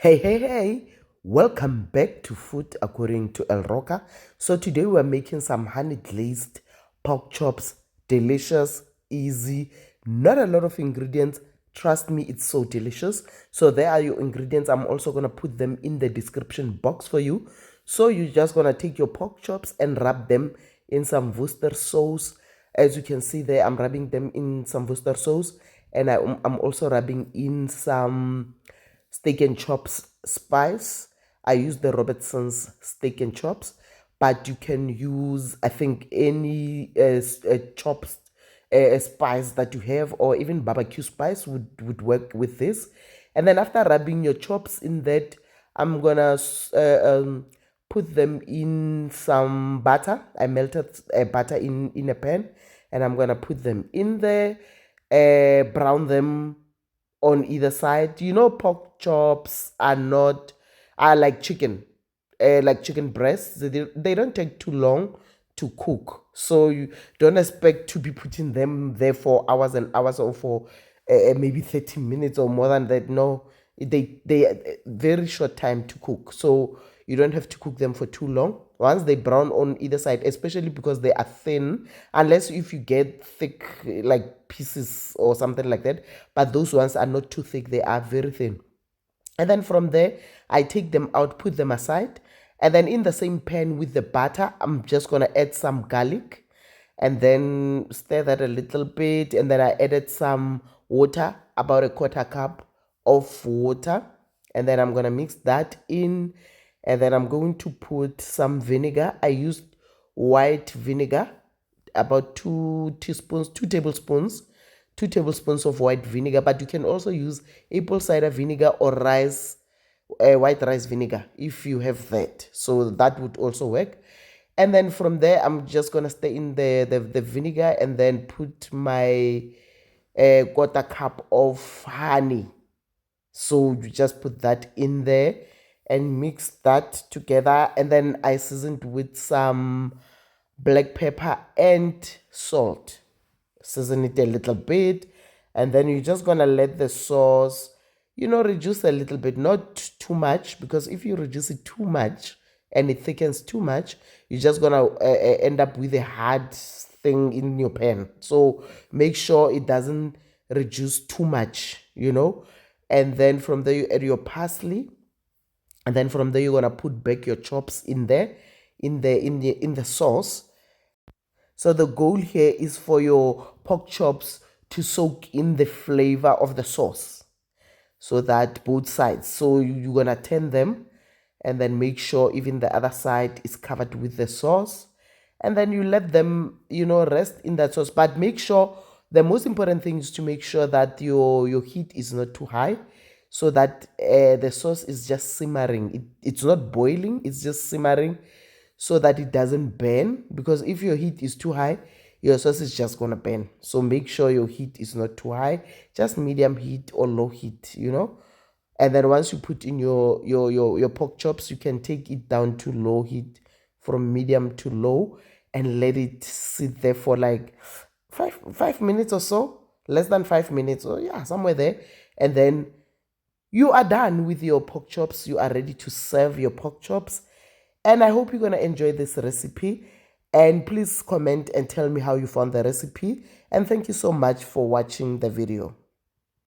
Hey, welcome back to Food According to El Roca. So today we're making some honey glazed pork chops. Delicious, easy, not a lot of ingredients. Trust me, it's so delicious. So there are your ingredients. I'm also going to put them in the description box for you. So you're just going to take your pork chops and wrap them in some Worcestershire. As you can see there, I'm rubbing them in some Worcestershire, and I'm also rubbing in some steak and chops spice. I use the Robertson's steak and chops, but you can use, I think, any chops spice that you have, or even barbecue spice would work with this. And then after rubbing your chops in that, I'm gonna put them in some butter. I melted butter in a pan, and I'm gonna put them in there, brown them on either side. Pork chops are like chicken breasts. They don't take too long to cook. So you don't expect to be putting them there for hours and hours, or for maybe 30 minutes or more than that. No, they very short time to cook. So you don't have to cook them for too long. Once they brown on either side, especially because they are thin, unless if you get thick like pieces or something like that, but those ones are not too thick, they are very thin. And then from there, I take them out, put them aside, and then in the same pan with the butter, I'm just gonna add some garlic and then stir that a little bit, and then I added some water, about a quarter cup of water, and then I'm gonna mix that in, and then I'm going to put some vinegar. I used white vinegar, about 2 tablespoons of white vinegar, but you can also use apple cider vinegar or white rice vinegar if you have that, so that would also work. And then from there, I'm just gonna stir in the vinegar, and then put my quarter cup of honey. So you just put that in there and mix that together, and then I seasoned with some black pepper and salt. Season it a little bit, and then you're just gonna let the sauce reduce a little bit, not too much, because if you reduce it too much and it thickens too much, you're just gonna end up with a hard thing in your pan. So make sure it doesn't reduce too much. And then from there you add your parsley, and then from there you're gonna put back your chops in there, in the sauce. So the goal here is for your pork chops to soak in the flavor of the sauce, so that both sides. So you're gonna turn them, and then make sure even the other side is covered with the sauce, and then you let them rest in that sauce. But make sure, the most important thing is to make sure that your heat is not too high, so that the sauce is just simmering. It's not boiling, it's just simmering, so that it doesn't burn, because if your heat is too high, your sauce is just gonna burn. So make sure your heat is not too high, just medium heat or low heat. And then once you put in your pork chops, you can take it down to low heat, from medium to low, and let it sit there for like five minutes or so, less than 5 minutes, or yeah, somewhere there. And then you are done with your pork chops. You are ready to serve your pork chops. And I hope you're going to enjoy this recipe. And please comment and tell me how you found the recipe. And thank you so much for watching the video.